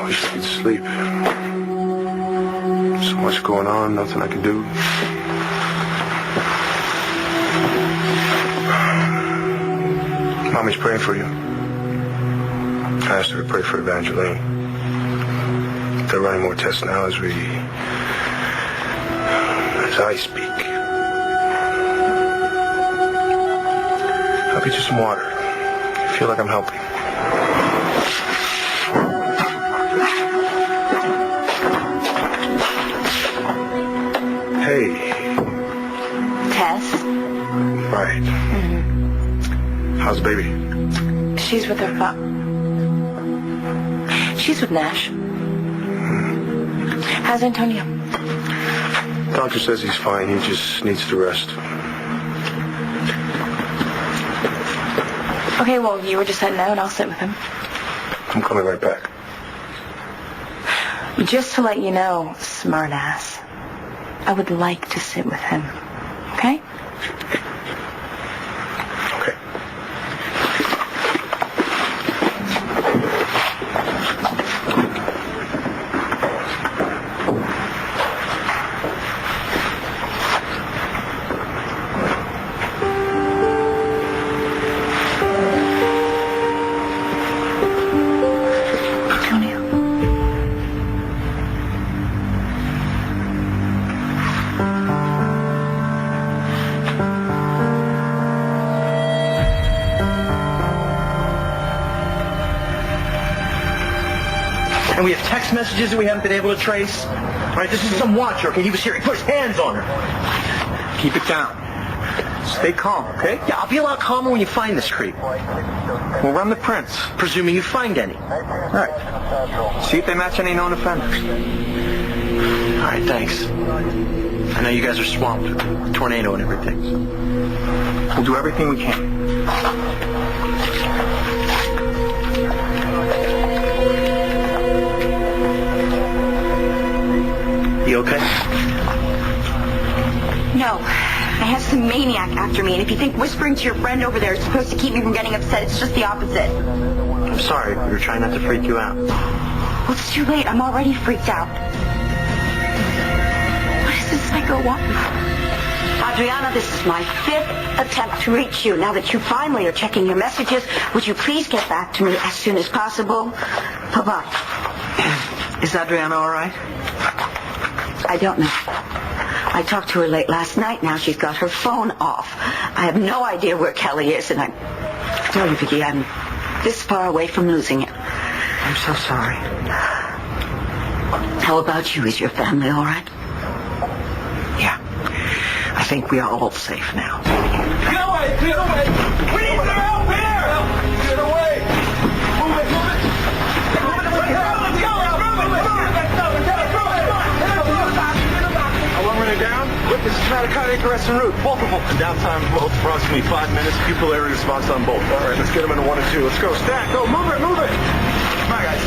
I wish I could sleep. So much going on, nothing I can do. Mommy's praying for you. I asked her to pray for Evangeline. They're running more tests now as I speak. I'll get you some water. I feel like I'm helping. Hey. Tess? Right. Mm-hmm. How's the baby? She's with her father. She's with Nash. How's Antonio? Doctor says he's fine. He just needs to rest. Okay, well, you were just heading out. I'll sit with him. I'm coming right back. Just to let you know, smartass, I would like to sit with him. Okay? Okay. And we have text messages that we haven't been able to trace. All right, this is some watcher, okay? He was here. He put his hands on her. Keep it down. Stay calm, okay? Yeah, I'll be a lot calmer when you find this creep. We'll run the prints, presuming you find any. All right. See if they match any known offenders. All right, thanks. I know you guys are swamped with tornado and everything. So we'll do everything we can. You okay? No. I have some maniac after me, and if you think whispering to your friend over there is supposed to keep me from getting upset, it's just the opposite. I'm sorry. We were trying not to freak you out. Well, it's too late. I'm already freaked out. What does this psycho want? Adriana, this is my 5th attempt to reach you. Now that you finally are checking your messages, would you please get back to me as soon as possible? Bye-bye. Is Adriana all right? I don't know. I talked to her late last night. Now she's got her phone off. I have no idea where Kelly is, and I'm sorry, Vicky. I'm this far away from losing it. I'm so sorry. How about you? Is your family all right? Yeah. I think we are all safe now. Get away! Get away! We need some help here! Get away! Move it! Move it! Move it! Let's go! Let's go! How long were they down? Look, this is not a cardiac arrest en route. Both of them. Downtime both approximately 5 minutes. Pupillary response on both. All right, let's get them into 1 and 2. Let's go. Stack. Go. Move it. Move it. Come on, guys.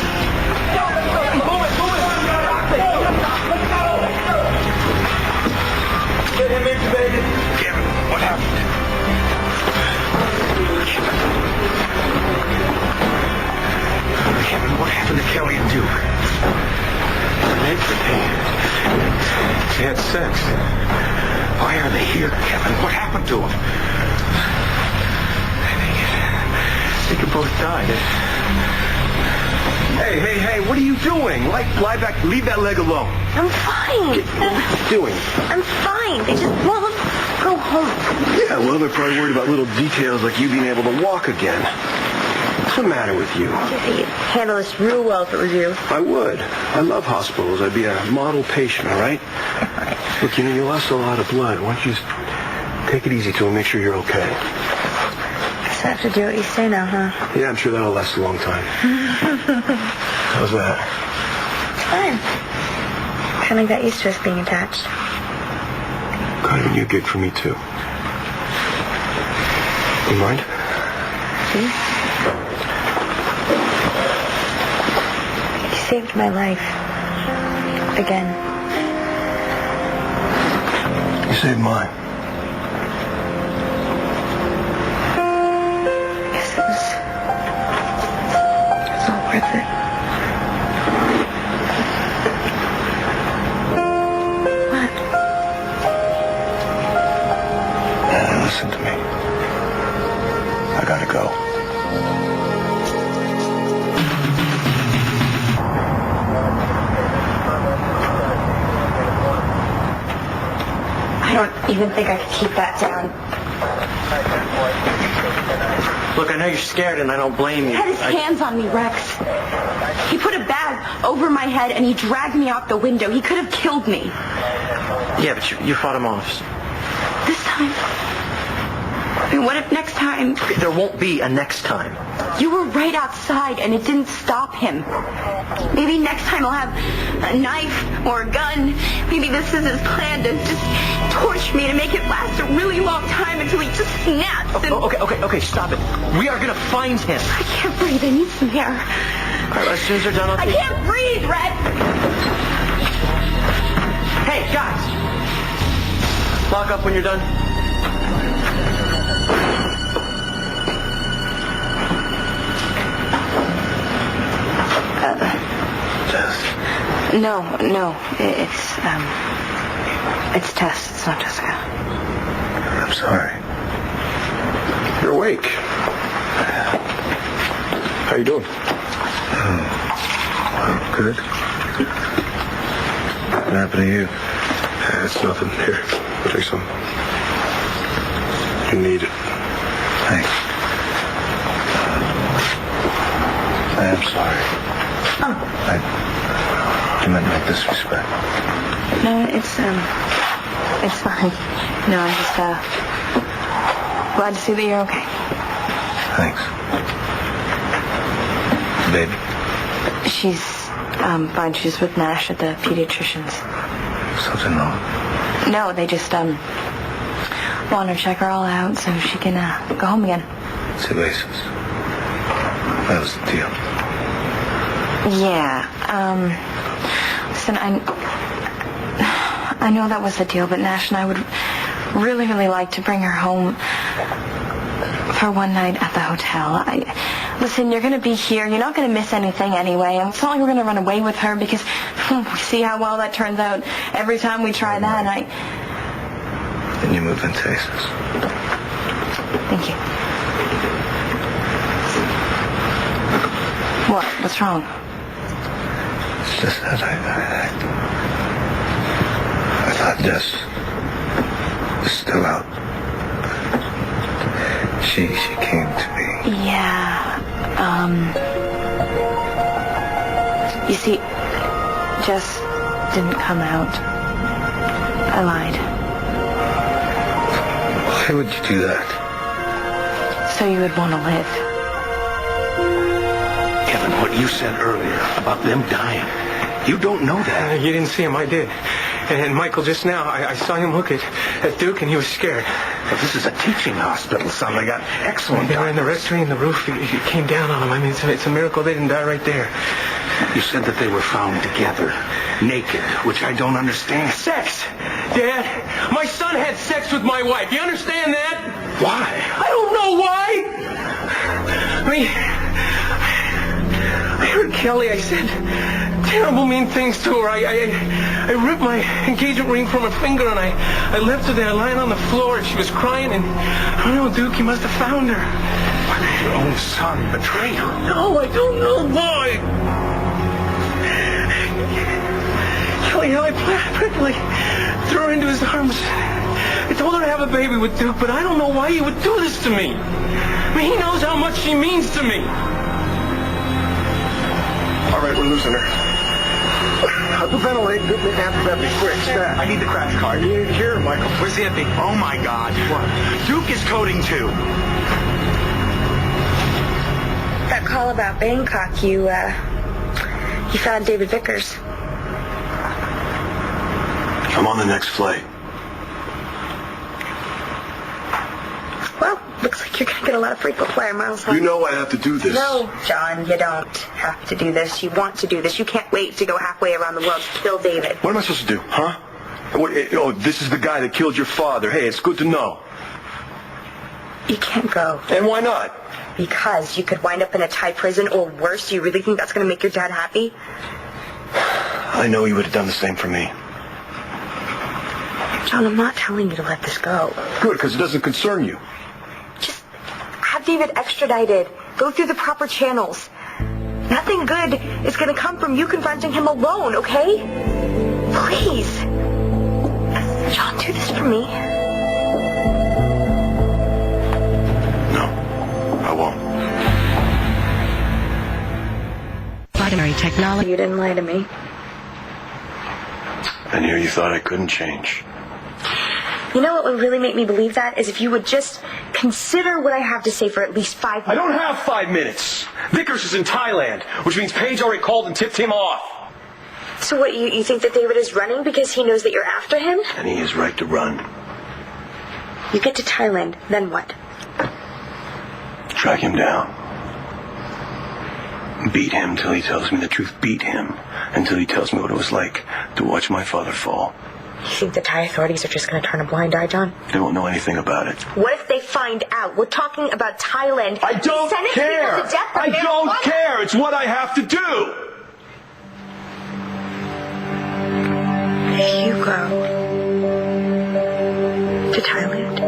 Go, let's go. Move it. Move it. Let's go. Get him intubated. Kevin, what happened? Kevin, what happened to Kelly and Duke? They had sex. Why are they here, Kevin? What happened to them? They could both die. Hey, what are you doing? Lie back. Leave that leg alone. I'm fine. What are you doing? I'm fine. They just won't go home. Yeah, well, they're probably worried about little details like you being able to walk again. What's the matter with you? You'd handle this real well if it was you. I would. I love hospitals. I'd be a model patient, all right? Look, you lost a lot of blood. Why don't you just take it easy till we make sure you're okay? Guess I have to do what you say now, huh? Yeah, I'm sure that'll last a long time. How's that? Fine. Kind of got used to us being attached. Kind of a new gig for me, too. You mind? See? You saved my life. Again. You saved mine. Guess it was all worth it. even think I could keep that down. Look, I know you're scared and I don't blame you. He had his hands on me, Rex. He put a bag over my head and he dragged me out the window. He could have killed me. Yeah, but you fought him off. This time? I mean, what if next time? There won't be a next time. You were right outside and it didn't stop him. Maybe next time he'll have a knife or a gun. Maybe this is his plan to just torture me, to make it last a really long time until he just snaps. And... Okay, stop it. We are going to find him. I can't breathe. I need some air. All right, as soon as they're done, I can't breathe, Red. Hey, guys. Lock up when you're done. No, it's Tess. It's not Jessica. I'm sorry. You're awake. How you doing? Good. What happened to you? It's nothing. Here, take some. You need it. Thanks. I am sorry. I meant no disrespect. No, it's fine. No, I'm just, glad to see that you're okay. Thanks. Baby? She's, fine. She's with Nash at the pediatrician's. Something wrong? No, they just, want to check her all out so she can, go home again. Two aces. That was the deal. Yeah, listen, I know that was the deal, but Nash and I would really, really like to bring her home for one night at the hotel. Listen, you're going to be here. You're not going to miss anything anyway. And it's not like we're going to run away with her because we see how well that turns out every time we try that. Then you move into aces. Thank you. What? What's wrong? It's just that I thought Jess was still out. She came to me. Yeah, you see, Jess didn't come out. I lied. Why would you do that? So you would want to live. Kevin, what you said earlier about them dying, you don't know that. You didn't see him, I did. And Michael, just now, I saw him look at Duke, and he was scared. But this is a teaching hospital, son. They got excellent They were in the doctors. rectory, and the roof, it came down on them. I mean, it's a miracle they didn't die right there. You said that they were found together, naked, which I don't understand. Sex! Dad, my son had sex with my wife. You understand that? Why? I don't know why! I mean, I heard Kelly. I said terrible, mean things to her. I ripped my engagement ring from her finger, and I left her there lying on the floor, and she was crying, and I don't know, Duke, you must have found her. Why did your own son betray her? No, I don't know why. Kelly, I practically threw her into his arms. I told her to have a baby with Duke, but I don't know why he would do this to me. I mean, he knows how much she means to me. All right, we're losing her. Hyperventilate, good antidepressant, quick, stat. I need the crash card. Here, Michael. Where's the epi? Oh, my God. What? Duke is coding, too. That call about Bangkok, you found David Vickers. I'm on the next flight. Well, looks like you're going to get a lot of frequent flyer miles. Huh? You know I have to do this. No, John, you don't have to do this. You want to do this. You can't wait to go halfway around the world to kill David. What am I supposed to do, huh? Oh, this is the guy that killed your father. Hey, it's good to know. You can't go. And why not? Because you could wind up in a Thai prison, or worse. Do you really think that's going to make your dad happy? I know you would have done the same for me. John, I'm not telling you to let this go. Good, because it doesn't concern you. Just have David extradited. Go through the proper channels. Nothing good is going to come from you confronting him alone, okay? Please. John, do this for me. extraordinary technology. You didn't lie to me. And here you thought I couldn't change. You know what would really make me believe that is if you would just consider what I have to say for at least 5 minutes. I don't have 5 minutes. Vickers is in Thailand, which means Paige already called and tipped him off. So what, you think that David is running because he knows that you're after him? And he has right to run. You get to Thailand, then what? Track him down. Beat him till he tells me the truth. Beat him until he tells me what it was like to watch my father fall. You think the Thai authorities are just going to turn a blind eye, John? They won't know anything about it. What if they find out? We're talking about Thailand. I don't care. I don't care. It's what I have to do. If you go to Thailand,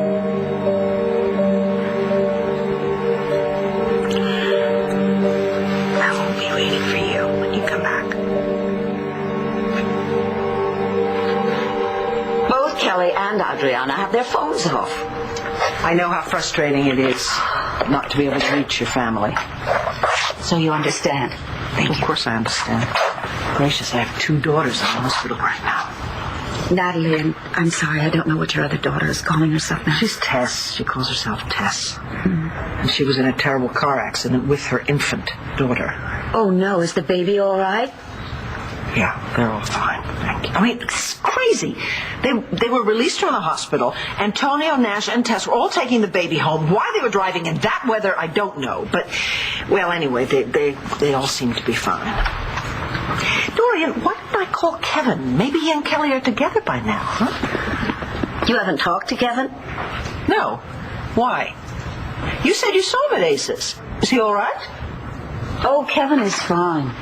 I won't be waiting for you when you come back. Both Kelly and Adriana have their phones off. I know how frustrating it is not to be able to reach your family. So you understand? Of course I understand. Gracious, I have 2 daughters in the hospital right now. Natalie, and I'm sorry, I don't know what your other daughter is calling herself now. She's Tess. She calls herself Tess. And she was in a terrible car accident with her infant daughter. Oh, no. Is the baby all right? Yeah, they're all fine. Thank you. I mean, it's crazy. They were released from the hospital. Antonio, Nash, and Tess were all taking the baby home. Why they were driving in that weather, I don't know. But, well, anyway, they all seem to be fine. Dorian, why didn't I call Kevin? Maybe he and Kelly are together by now, huh? You haven't talked to Kevin? No. Why? You said you saw him at Ace's. Is he all right? Oh, Kevin is fine.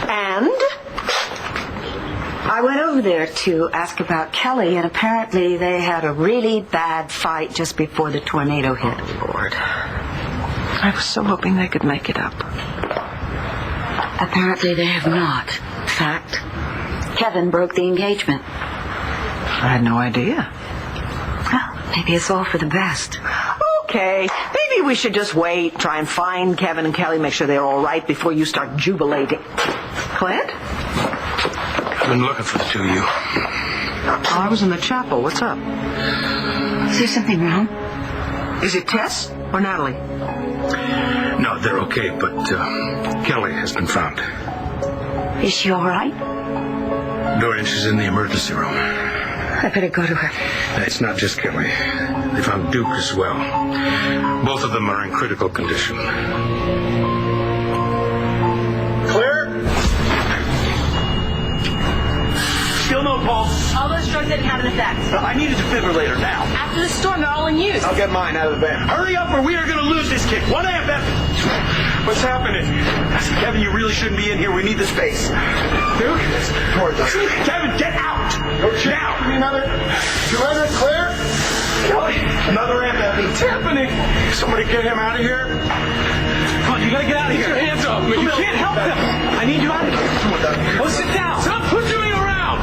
And? I went over there to ask about Kelly, and apparently they had a really bad fight just before the tornado hit. Oh, Lord. I was so hoping they could make it up. Apparently they have not. In fact, Kevin broke the engagement. I had no idea. Well, maybe it's all for the best. Okay, maybe we should just wait, try and find Kevin and Kelly, make sure they're all right before you start jubilating. Clint? I've been looking for the 2 of you. Oh, I was in the chapel. What's up? Is there something wrong? Is it Tess or Natalie? No, they're okay, but Kelly has been found. Is she all right? Dorian, she's in the emergency room. I better go to her. It's not just Kelly. They found Duke as well. Both of them are in critical condition. Clear? Still no pulse. All those drugs didn't have an effect. I need a defibrillator now. After the storm, they're all in use. I'll get mine out of the van. Hurry up or we are going to lose this kid. 1 a.m. What's happening? Kevin, you really shouldn't be in here. We need the space. Duke? Kevin, get out! Now! Give me another. You ready to clear? Kelly, another amp. What's happening? Somebody get him out of here. Come on, you gotta get out of here. Get your hands off me. You can't help him. I need you out of here. Come on, Doug. Well, sit down. Stop pushing around.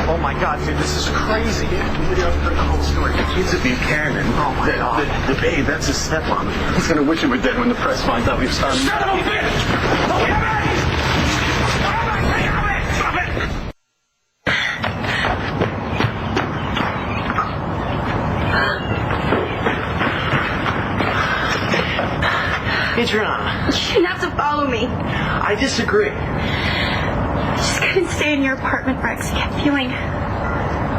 Oh my God, dude, this is crazy. The whole story. The kids at Buchanan. Oh my God. The babe, that's his stepmom. He's gonna wish he were dead when the press finds out we've started. Son of a bitch! Oh, Kevin! Stop it! Adriana, You shouldn't have to follow me. I disagree. I just couldn't stay in your apartment, Rex. I kept feeling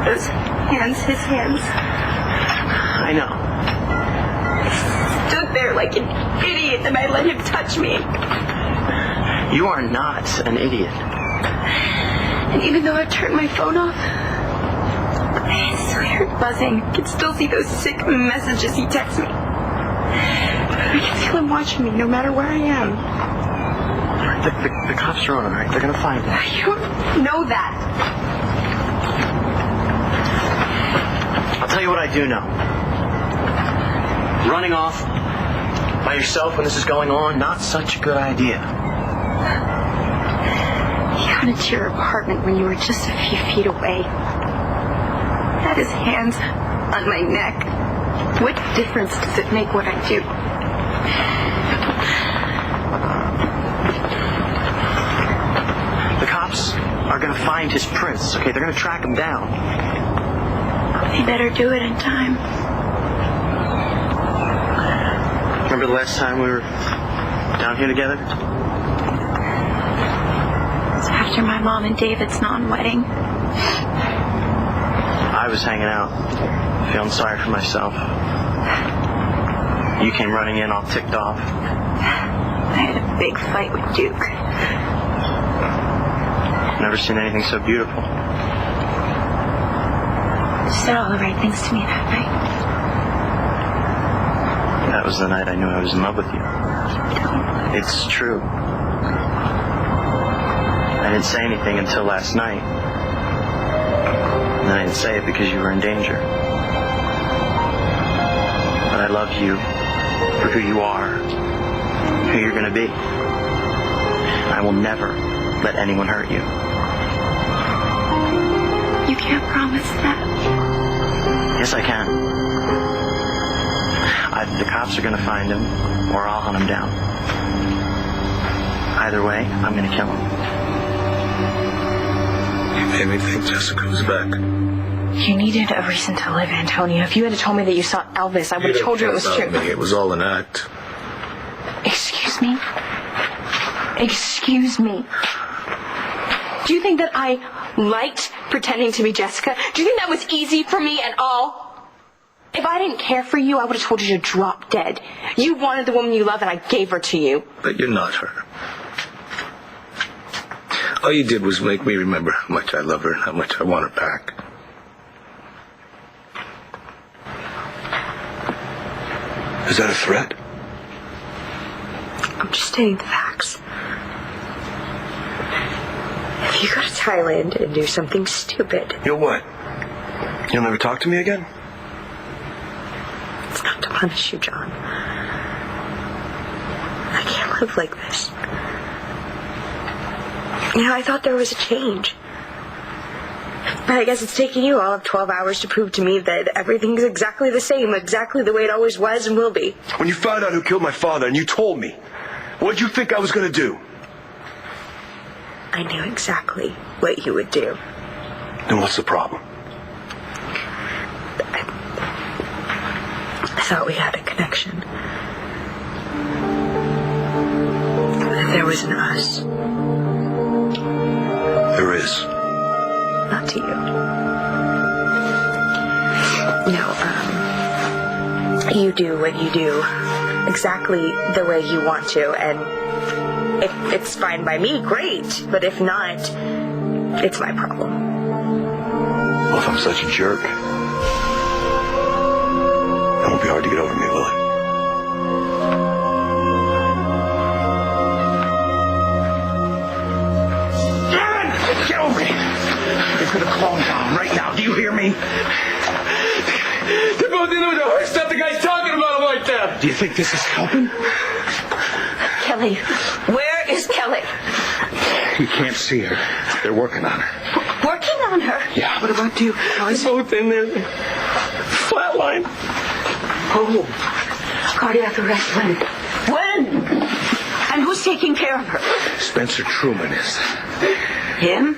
those hands, his hands. I know. I stood there like an idiot and I let him touch me. You are not an idiot. And even though I turned my phone off, I still hear it buzzing. I can still see those sick messages he texts me. I can feel him watching me no matter where I am. The cops are on him, right? They're gonna find him. You don't know that. I'll tell you what I do know. Running off by yourself when this is going on, not such a good idea. He got into your apartment when you were just a few feet away. Had his hands on my neck. What difference does it make what I do? else, okay? They're gonna track him down. They better do it in time. Remember the last time we were down here together? It's after my mom and David's non-wedding. I was hanging out, feeling sorry for myself. You came running in all ticked off. I had a big fight with Duke. Never seen anything so beautiful. You said all the right things to me that night. That was the night I knew I was in love with you. It's true. I didn't say anything until last night. And I didn't say it because you were in danger. But I love you for who you are, who you're going to be. I will never let anyone hurt you. You can't promise that. Yes, I can. Either the cops are going to find him, or I'll hunt him down. Either way, I'm going to kill him. You made me think Jessica was back. You needed a reason to live, Antonio. If you had told me that you saw Elvis, I would have told you it was true. It was all an act. Excuse me? Excuse me. Do you think that I liked pretending to be Jessica? Do you think that was easy for me at all? If I didn't care for you, I would have told you to drop dead. You wanted the woman you love, and I gave her to you. But you're not her. All you did was make me remember how much I love her and how much I want her back. Is that a threat? I'm just stating the facts. If you go to Thailand and do something stupid... You'll what? You'll never talk to me again? It's not to punish you, John. I can't live like this. You know, I thought there was a change. But I guess it's taken you all of 12 hours to prove to me that everything's exactly the same, exactly the way it always was and will be. When you found out who killed my father and you told me, what did you think I was going to do? I knew exactly what you would do. Then what's the problem? I thought we had a connection. That there was an us. There is. Not to you. No, you do what you do exactly the way you want to, and if it's fine by me, great. But if not, it's my problem. Well, if I'm such a jerk, it won't be hard to get over me, will it? Get over me! You're gonna calm down right now. Do you hear me? They're both into the horse stuff. The guy's talking about him like that. Do you think this is helping? Kelly, where is Kelly? You can't see her. They're working on her. Working on her? Yeah. What about you? They're both in there. Flatline. Oh, cardiac arrest when? When? And who's taking care of her? Spencer Truman is. Him?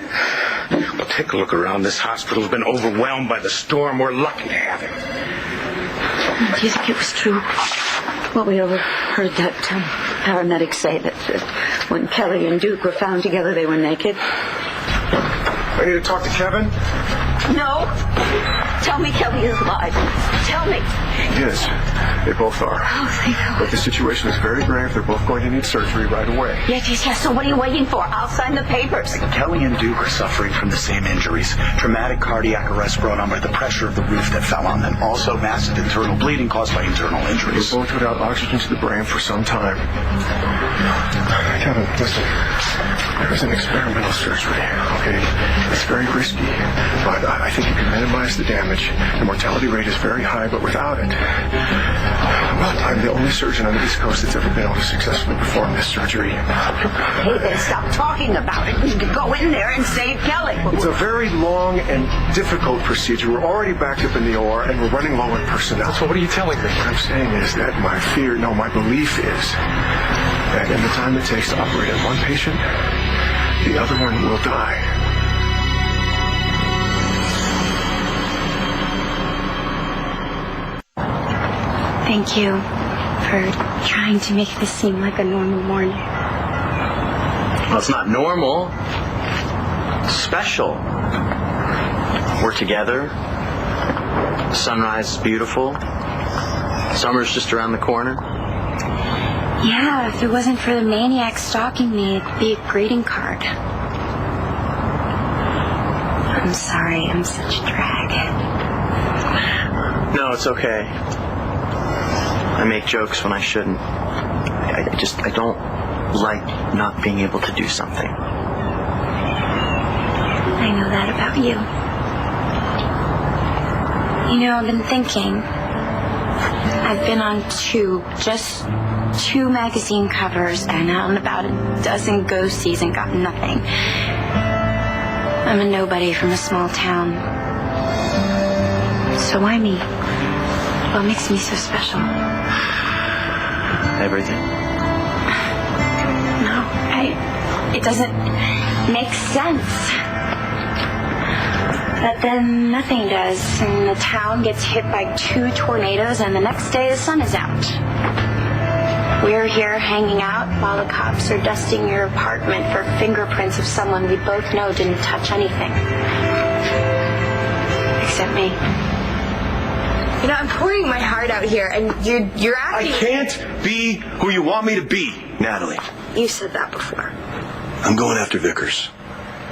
Well, take a look around. This hospital's been overwhelmed by the storm. We're lucky to have him. Do you think it was true? Well, we overheard that paramedics say that when Kelly and Duke were found together, they were naked. I need to talk to Kevin. No. Tell me Kelly is alive. Tell me. Yes, they both are. Oh, thank God. But the situation is very grave. They're both going to need surgery right away. Yes. So what are you waiting for? I'll sign the papers. Kelly and Duke are suffering from the same injuries. Traumatic cardiac arrest brought on by the pressure of the roof that fell on them. Also massive internal bleeding caused by internal injuries. They're both without oxygen to the brain for some time. Kevin, listen. There is an experimental surgery, okay? It's very risky, but I think you can minimize the damage. The mortality rate is very high, but without it. But I'm the only surgeon on the East Coast that's ever been able to successfully perform this surgery. Hey, then stop talking about it. You can go in there and save Kelly. It's a very long and difficult procedure. We're already backed up in the OR, and we're running low on personnel. So what are you telling me? What I'm saying is that my belief is that in the time it takes to operate on one patient, the other one will die. Thank you for trying to make this seem like a normal morning. Well, it's not normal. It's special. We're together. The sunrise is beautiful. Summer's just around the corner. Yeah, if it wasn't for the maniac stalking me, it'd be a greeting card. I'm sorry, I'm such a drag. No, it's okay. I make jokes when I shouldn't. I don't like not being able to do something. I know that about you. You know, I've been thinking. I've been on just two magazine covers and on about a dozen go-sees and got nothing. I'm a nobody from a small town. So why me? What makes me so special? Everything. No, it doesn't make sense. But then nothing does, and the town gets hit by 2 tornadoes, and the next day the sun is out. We're here hanging out while the cops are dusting your apartment for fingerprints of someone we both know didn't touch anything. Except me. You know, I'm pouring my heart out here, and you're acting... I can't be who you want me to be, Natalie. You said that before. I'm going after Vickers.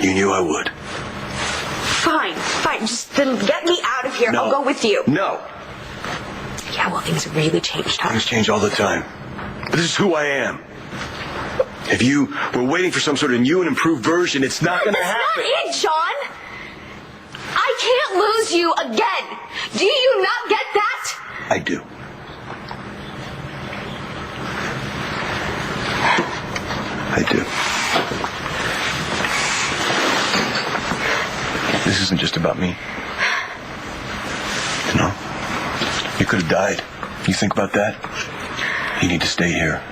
You knew I would. Fine. Just then get me out of here. No. I'll go with you. No. Yeah, well, things have really changed, huh? Things change all the time. But this is who I am. If you were waiting for some sort of new and improved version, it's not going to happen. That's not it, John. I can't lose you again. Do you not get that? I do. I do. This isn't just about me. You know? You could have died. You think about that? You need to stay here.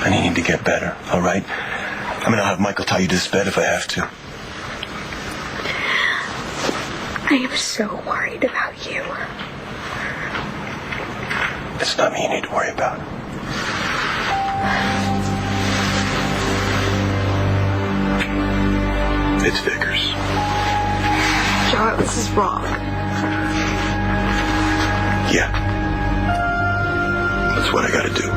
And you need to get better, all right? I mean, I'll have Michael tie you to this bed if I have to. I am so worried about you. It's not me you need to worry about. It's Vickers. John, this is wrong. Yeah. That's what I gotta do.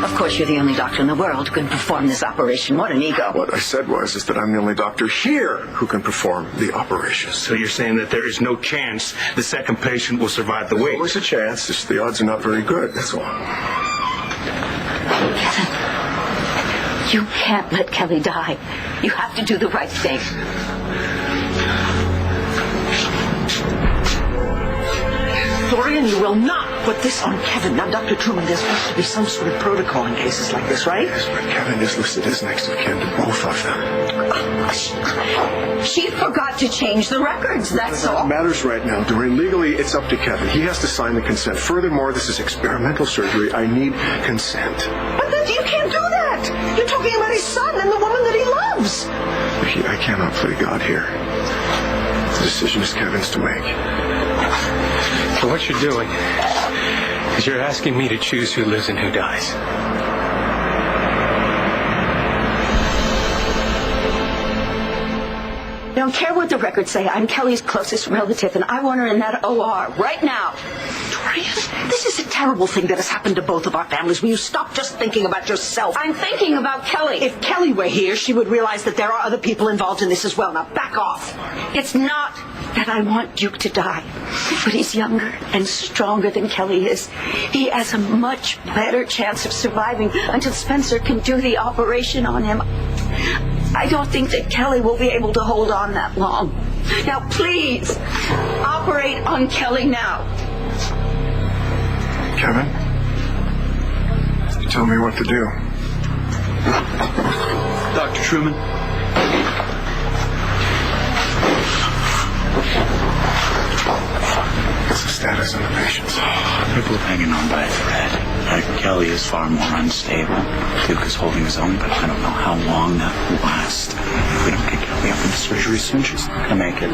Of course, you're the only doctor in the world who can perform this operation. What an ego. What I said is that I'm the only doctor here who can perform the operation. So you're saying that there is no chance the second patient will survive the wait? Always a chance. Just the odds are not very good, that's all. Kevin, you can't let Kelly die. You have to do the right thing. Dorian, you will not put this on Kevin. Now, Dr. Truman, there's supposed to be some sort of protocol in cases like this, right? Yes, but Kevin is listed as next of kin to both of them. She forgot to change the records, that's all. It matters right now, Doreen. Legally, it's up to Kevin. He has to sign the consent. Furthermore, this is experimental surgery. I need consent. But then you can't do that. You're talking about his son and the woman that he loves. I cannot play God here. The decision is Kevin's to make. So what you're doing is you're asking me to choose who lives and who dies. I don't care what the records say. I'm Kelly's closest relative, and I want her in that OR right now. Dorian, this is a terrible thing that has happened to both of our families. Will you stop just thinking about yourself? I'm thinking about Kelly. If Kelly were here, she would realize that there are other people involved in this as well. Now, back off. It's not that I want Duke to die, but he's younger and stronger than Kelly is. He has a much better chance of surviving until Spencer can do the operation on him. I don't think that Kelly will be able to hold on that long. Now, please, operate on Kelly now. Kevin, tell me what to do. Dr. Truman. What's the status of the patients? They're both hanging on by a thread. Kelly is far more unstable. Duke is holding his own, but I don't know how long that will last. If we don't get Kelly up into surgery soon, she's not gonna make it.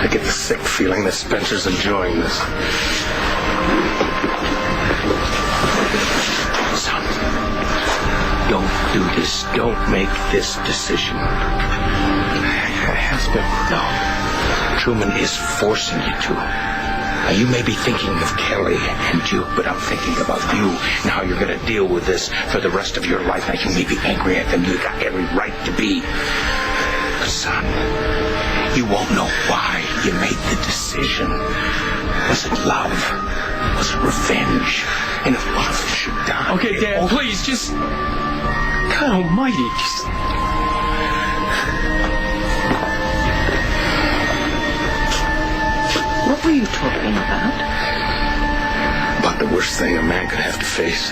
I get the sick feeling that Spencer's enjoying this. Son, don't do this. Don't make this decision. No. Truman is forcing you to. Now, you may be thinking of Kelly and Duke, but I'm thinking about you and how you're going to deal with this for the rest of your life. Now, you may be angry at them. You got every right to be. Son, you won't know why you made the decision. Was it love? Was it revenge? And if one of them should die... Okay, Dad, please, just... God almighty, just... What were you talking about? About the worst thing a man could have to face.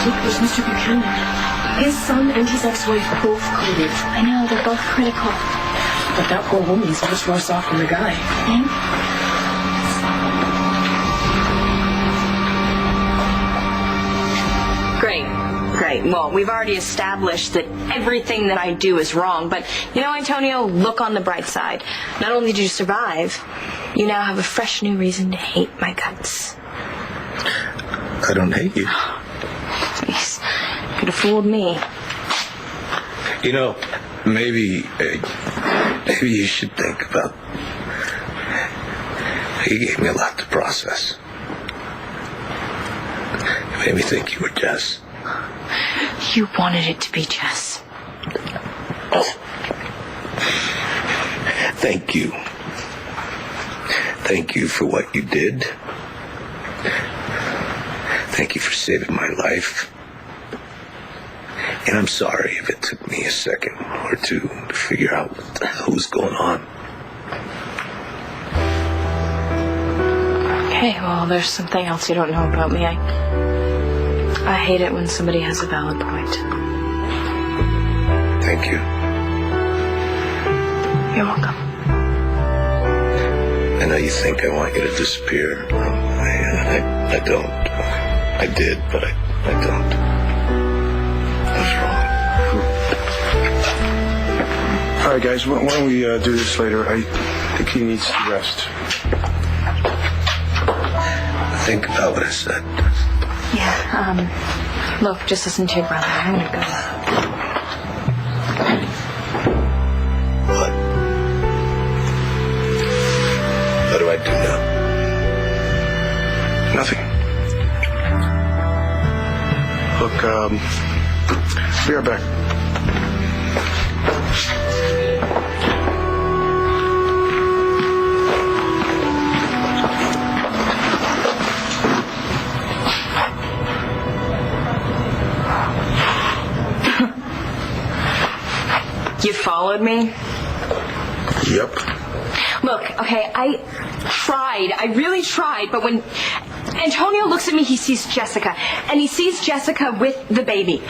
Duke, there's Mr. Buchanan. His son and his ex-wife both coded. I know, they're both critical. But that poor woman is much worse off than the guy. Great. Well, we've already established that everything that I do is wrong. But, you know, Antonio, look on the bright side. Not only did you survive, you now have a fresh new reason to hate my guts. I don't hate you. Please. Could have fooled me. You know, maybe you should think about... He gave me a lot to process. It made me think you were Jess. You wanted it to be Jess. Thank you. Thank you for what you did. Thank you for saving my life. And I'm sorry if it took me a second or two to figure out what the hell was going on. Okay, well, there's something else you don't know about me. I hate it when somebody has a valid point. Thank you. You're welcome. I know you think I want you to disappear. I don't. I did, but I don't. I was wrong. All right, guys, why don't we do this later? I think he needs to rest. Think about what I said. Yeah, look, just listen to your brother. I'm gonna go. What? What do I do now? Nothing. Look, be right back. You followed me? Yep. Look, okay, I really tried, but when Antonio looks at me, he sees Jessica, and he sees Jessica with the baby.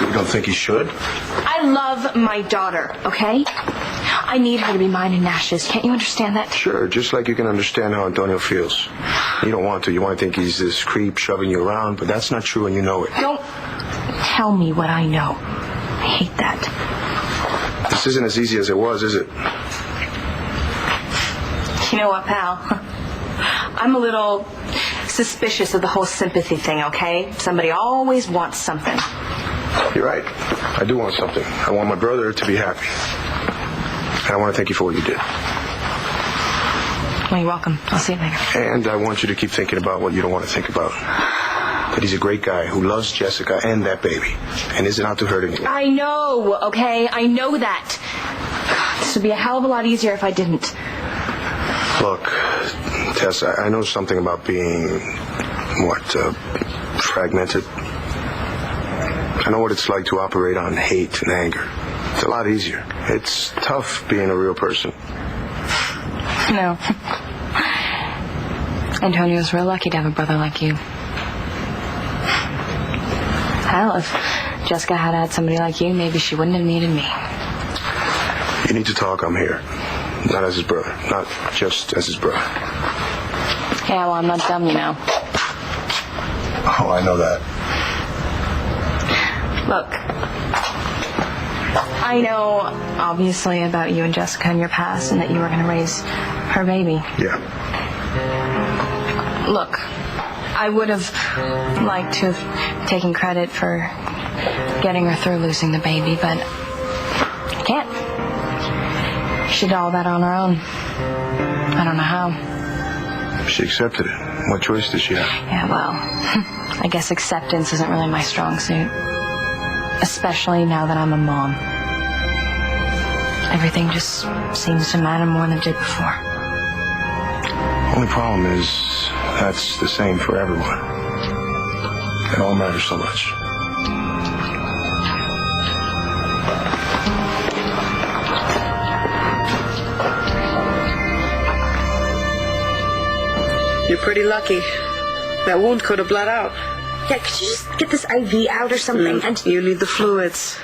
You don't think he should? I love my daughter, okay? I need her to be mine and Nash's. Can't you understand that? Sure, just like you can understand how Antonio feels. You don't want to. You want to think he's this creep shoving you around, but that's not true and you know it. Don't tell me what I know. I hate that. This isn't as easy as it was, is it? You know what, pal? I'm a little suspicious of the whole sympathy thing, okay? Somebody always wants something. You're right. I do want something. I want my brother to be happy. And I want to thank you for what you did. Well, you're welcome. I'll see you later. And I want you to keep thinking about what you don't want to think about. That he's a great guy who loves Jessica and that baby and isn't out to hurt anyone. I know, okay? I know that. God, this would be a hell of a lot easier if I didn't. Look, Tess, I know something about being, fragmented. I know what it's like to operate on hate and anger. It's a lot easier. It's tough being a real person. No. Antonio's real lucky to have a brother like you. Hell, if Jessica had had somebody like you, maybe she wouldn't have needed me. You need to talk, I'm here. Not as his brother. Not just as his brother. Yeah, well, I'm not dumb, you know. Oh, I know that. Look, I know, obviously, about you and Jessica and your past and that you were going to raise her baby. Yeah. Look, I would have liked to have taken credit for getting her through losing the baby, but I can't. She did all that on her own. I don't know how. She accepted it. What choice did she have? Yeah, well, I guess acceptance isn't really my strong suit. Especially now that I'm a mom. Everything just seems to matter more than it did before. Only problem is that's the same for everyone. It all matters so much. You're pretty lucky. That wound could have bled out. Yeah, could you just get this IV out or something? And You need the fluids.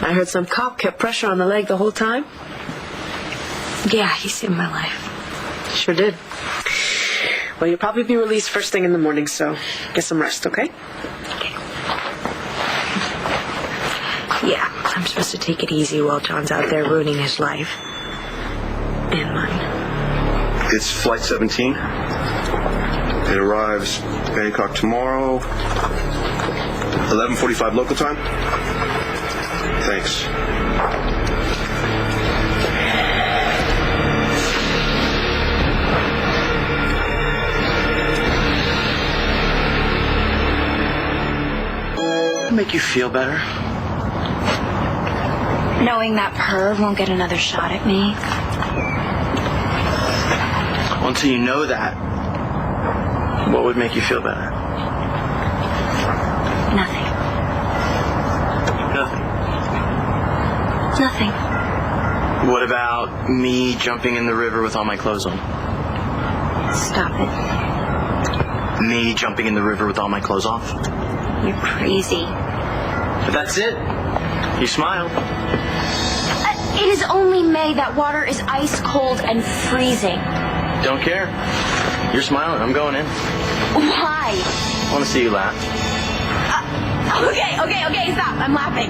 I heard some cop kept pressure on the leg the whole time. yeah, he saved my life. Sure did. Well, you'll probably be released first thing in the morning, so get some rest, okay? Yeah, I'm supposed to take it easy while John's out there ruining his life. And mine. It's Flight 17. It arrives Bangkok tomorrow, 11:45 local time. Thanks. Make you feel better? Knowing that perv won't get another shot at me. Well, until you know that, what would make you feel better? Nothing. Nothing. Nothing. What about me jumping in the river with all my clothes on? Stop it. Me jumping in the river with all my clothes off? You're crazy. But that's it. You smiled. It is only May. That water is ice cold and freezing. Don't care. You're smiling. I'm going in. Why? I want to see you laugh. Okay, stop. I'm laughing.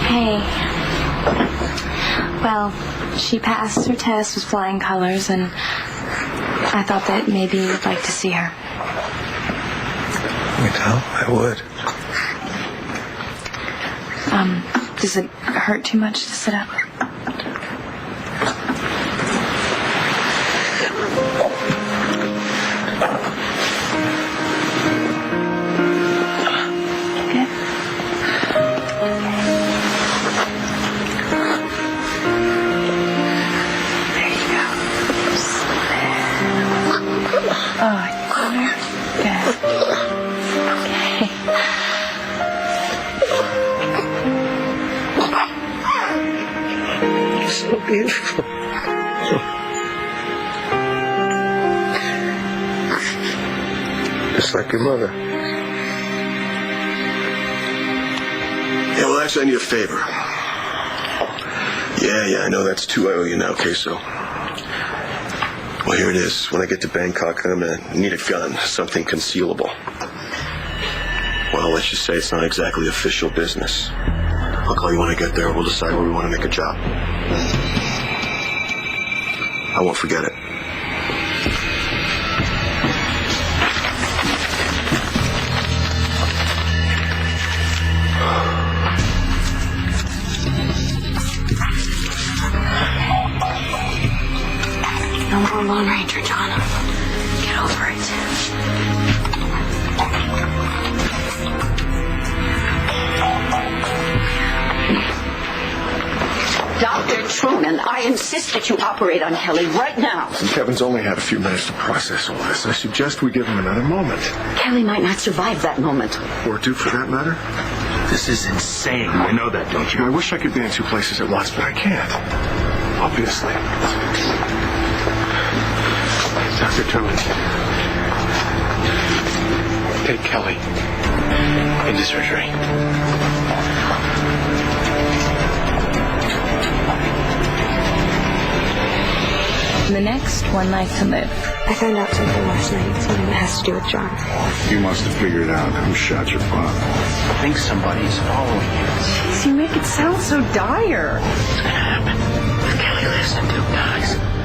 Hey. Well, she passed her test with flying colors, and I thought that maybe you'd like to see her. You know, I would. Does it hurt too much to sit up? Good. There you go. Oh, good. Okay. So beautiful. Just like your mother. Yeah, well, actually, I need a favor. Yeah, I know that's two I owe you now, Queso. Well, here it is. When I get to Bangkok, I'm going to need a gun, something concealable. Well, let's just say it's not exactly official business. I'll call you when I get there. We'll decide where we want to make a job. I won't forget it. No more Lone Ranger, John. Get over it. Dr. Truman, I insist that you operate on Kelly right now. And Kevin's only had a few minutes to process all this. I suggest we give him another moment. Kelly might not survive that moment. Or two, for that matter. This is insane. You know that, don't you? I wish I could be in two places at once, but I can't. Obviously. Dr. Truman, take Kelly into surgery. The next one night to live. I found out something last night, something that has to do with John. You must have figured out who shot your father. I think somebody's following you. Jeez, you make it sound so dire. What's gonna happen if Kelly lives and Duke dies?